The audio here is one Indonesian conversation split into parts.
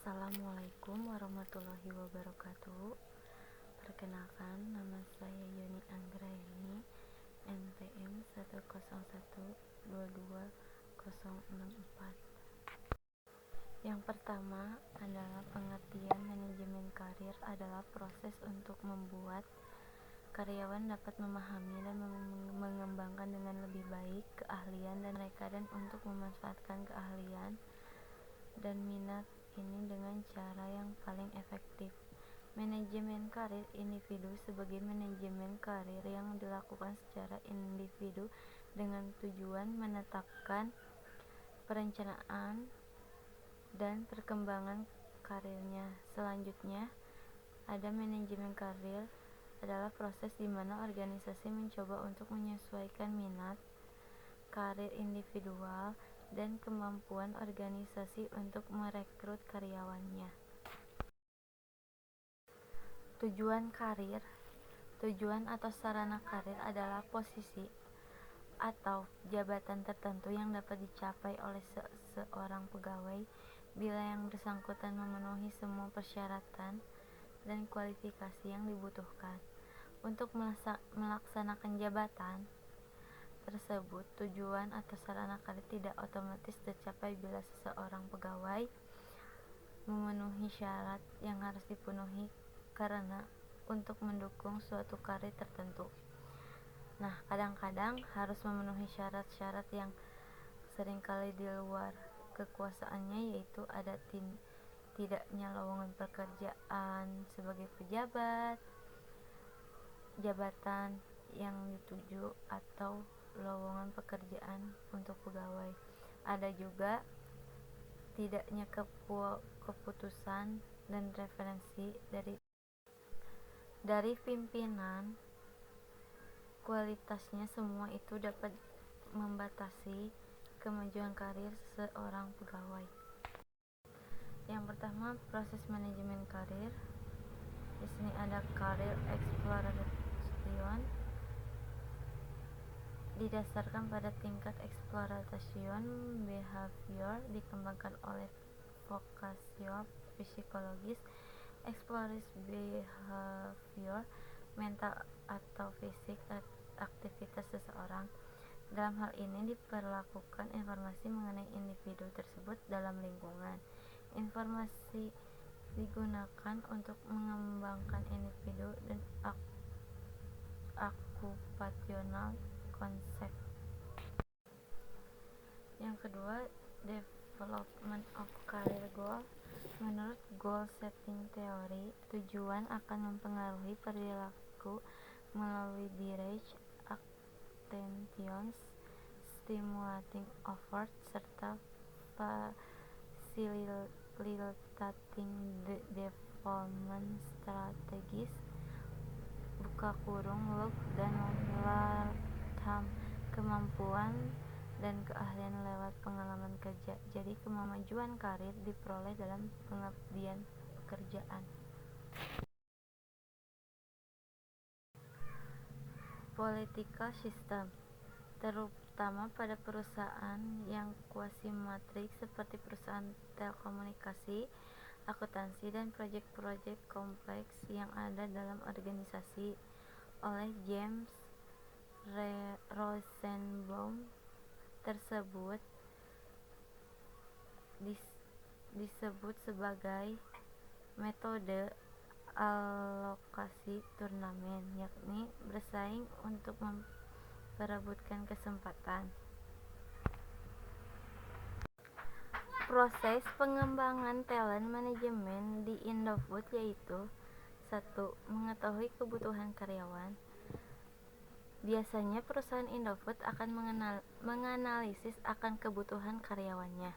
Assalamualaikum warahmatullahi wabarakatuh. Perkenalkan, nama saya Yoni Anggraini, NPM 101222064. Yang pertama adalah pengertian manajemen karir adalah proses untuk membuat karyawan dapat memahami dan mengembangkan dengan lebih baik keahlian dan mereka dan untuk memanfaatkan keahlian dan minat ini dengan cara yang paling efektif. Manajemen karir individu sebagai manajemen karir yang dilakukan secara individu dengan tujuan menetapkan perencanaan dan perkembangan karirnya. Selanjutnya, ada manajemen karir adalah proses di mana organisasi mencoba untuk menyesuaikan minat, karir individual, dan kemampuan organisasi untuk merekrut karyawannya. Tujuan karir. Tujuan atau sarana karir adalah posisi atau jabatan tertentu yang dapat dicapai oleh seorang pegawai bila yang bersangkutan memenuhi semua persyaratan dan kualifikasi yang dibutuhkan. Untuk melaksanakan jabatan tersebut, tujuan atau sarana karir tidak otomatis tercapai bila seseorang pegawai memenuhi syarat yang harus dipenuhi karena untuk mendukung suatu karir tertentu. Nah, kadang-kadang harus memenuhi syarat-syarat yang seringkali di luar kekuasaannya, yaitu ada tidaknya lowongan pekerjaan sebagai pejabat, jabatan yang dituju, atau lowongan pekerjaan untuk pegawai. Ada juga tidaknya keputusan dan referensi dari pimpinan. Kualitasnya semua itu dapat membatasi kemajuan karir seorang pegawai. Yang pertama, proses manajemen karir. Di sini ada career exploration, didasarkan pada tingkat exploration behavior dikembangkan oleh vokasio psikologis, exploratory behavior mental atau fisik aktivitas seseorang. Dalam hal ini diperlakukan informasi mengenai individu tersebut dalam lingkungan. Informasi digunakan untuk mengembangkan individu dan okupasional konsep. Yang kedua, development of career goal. Menurut goal setting theory, tujuan akan mempengaruhi perilaku melalui direct attentions, stimulating effort, serta facilitating the development strategies (look dan learn) kemampuan dan keahlian lewat pengalaman kerja. Jadi kemajuan karir diperoleh dalam pengabdian pekerjaan. Political system, terutama pada perusahaan yang quasi-matrix seperti perusahaan telekomunikasi, akuntansi, dan proyek-proyek kompleks yang ada dalam organisasi. Oleh James Rosenbaum tersebut disebut sebagai metode alokasi turnamen, yakni bersaing untuk memperebutkan kesempatan. Proses pengembangan talent management di Indofood yaitu 1. Mengetahui kebutuhan karyawan. Biasanya perusahaan Indofood akan menganalisis akan kebutuhan karyawannya.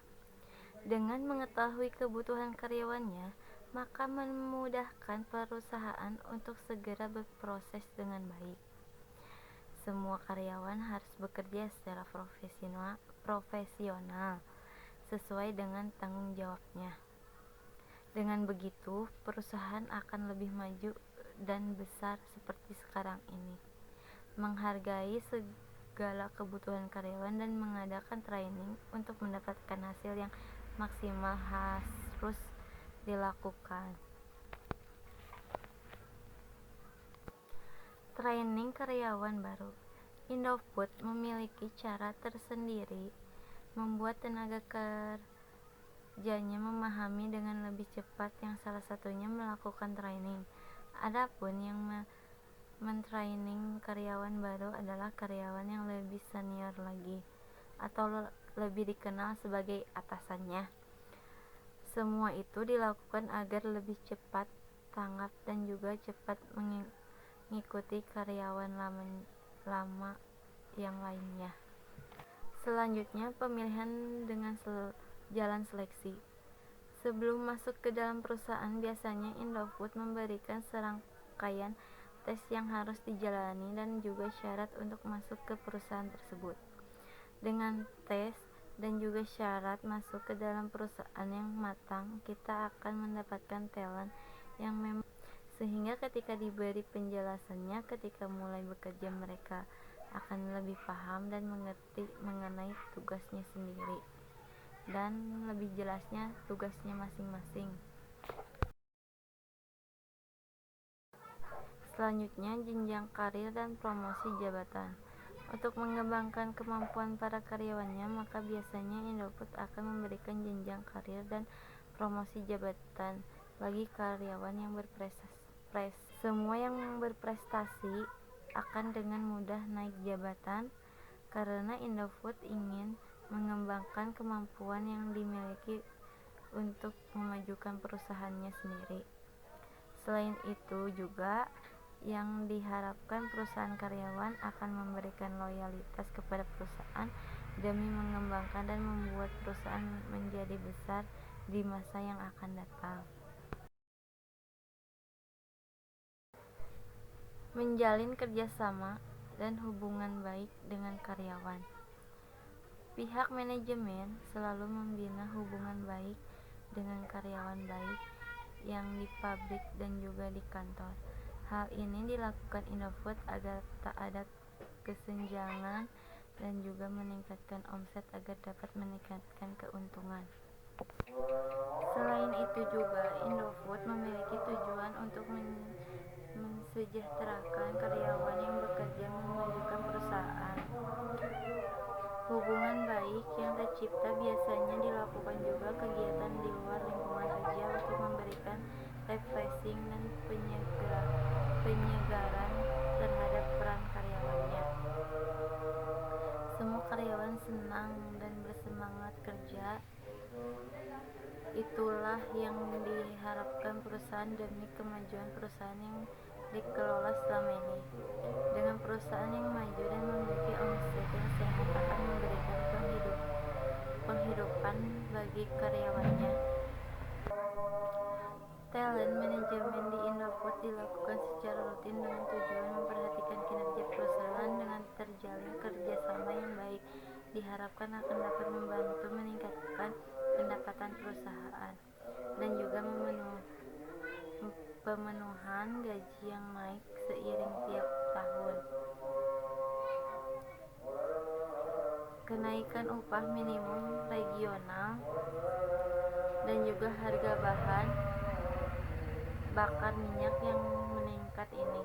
Dengan mengetahui kebutuhan karyawannya, maka memudahkan perusahaan untuk segera berproses dengan baik. Semua karyawan harus bekerja secara profesional sesuai dengan tanggung jawabnya. Dengan begitu, perusahaan akan lebih maju dan besar seperti sekarang ini. Menghargai segala kebutuhan karyawan dan mengadakan training untuk mendapatkan hasil yang maksimal harus dilakukan. Training karyawan baru. Indofood memiliki cara tersendiri membuat tenaga kerjanya memahami dengan lebih cepat, yang salah satunya melakukan training. Adapun yang mentraining karyawan baru adalah karyawan yang lebih senior lagi atau lebih dikenal sebagai atasannya. Semua itu dilakukan agar lebih cepat tanggap dan juga cepat mengikuti karyawan lama yang lainnya. Selanjutnya, pemilihan dengan jalan seleksi. Sebelum masuk ke dalam perusahaan, biasanya Indofood memberikan serangkaian tes yang harus dijalani dan juga syarat untuk masuk ke perusahaan tersebut. Dengan tes dan juga syarat masuk ke dalam perusahaan yang matang, kita akan mendapatkan talent yang memang, sehingga ketika diberi penjelasannya ketika mulai bekerja, mereka akan lebih paham dan mengerti mengenai tugasnya sendiri dan lebih jelasnya tugasnya masing-masing. Selanjutnya, jenjang karir dan promosi jabatan. Untuk mengembangkan kemampuan para karyawannya, maka biasanya Indofood akan memberikan jenjang karir dan promosi jabatan bagi karyawan yang berprestasi. Semua yang berprestasi akan dengan mudah naik jabatan karena Indofood ingin mengembangkan kemampuan yang dimiliki untuk memajukan perusahaannya sendiri. Selain itu juga yang diharapkan perusahaan karyawan akan memberikan loyalitas kepada perusahaan demi mengembangkan dan membuat perusahaan menjadi besar di masa yang akan datang. Menjalin kerjasama dan hubungan baik dengan karyawan. Pihak manajemen selalu membina hubungan baik dengan karyawan baik yang di pabrik dan juga di kantor. Hal ini dilakukan Indofood agar tak ada kesenjangan dan juga meningkatkan omset agar dapat meningkatkan keuntungan. Selain itu juga Indofood memiliki tujuan untuk mensejahterakan karyawan yang bekerja memajukan perusahaan. Hubungan baik yang tercipta biasanya dilakukan juga kegiatan di luar lingkungan kerja untuk memberikan refreshing dan penyegaran terhadap peran karyawannya. Semua karyawan senang dan bersemangat kerja. Itulah yang diharapkan perusahaan demi kemajuan perusahaan yang dikelola selama ini. Dengan perusahaan yang maju dan memiliki omset yang sehat akan memberikan penghidupan bagi karyawannya. Talent manajemen di Indofood dilakukan secara rutin dengan tujuan memperhatikan kinerja perusahaan. Dengan terjalin kerjasama yang baik, diharapkan akan dapat membantu meningkatkan pendapatan perusahaan dan juga pemenuhan gaji yang naik seiring tiap tahun. Kenaikan upah minimum regional dan juga harga bahan bakar minyak yang meningkat ini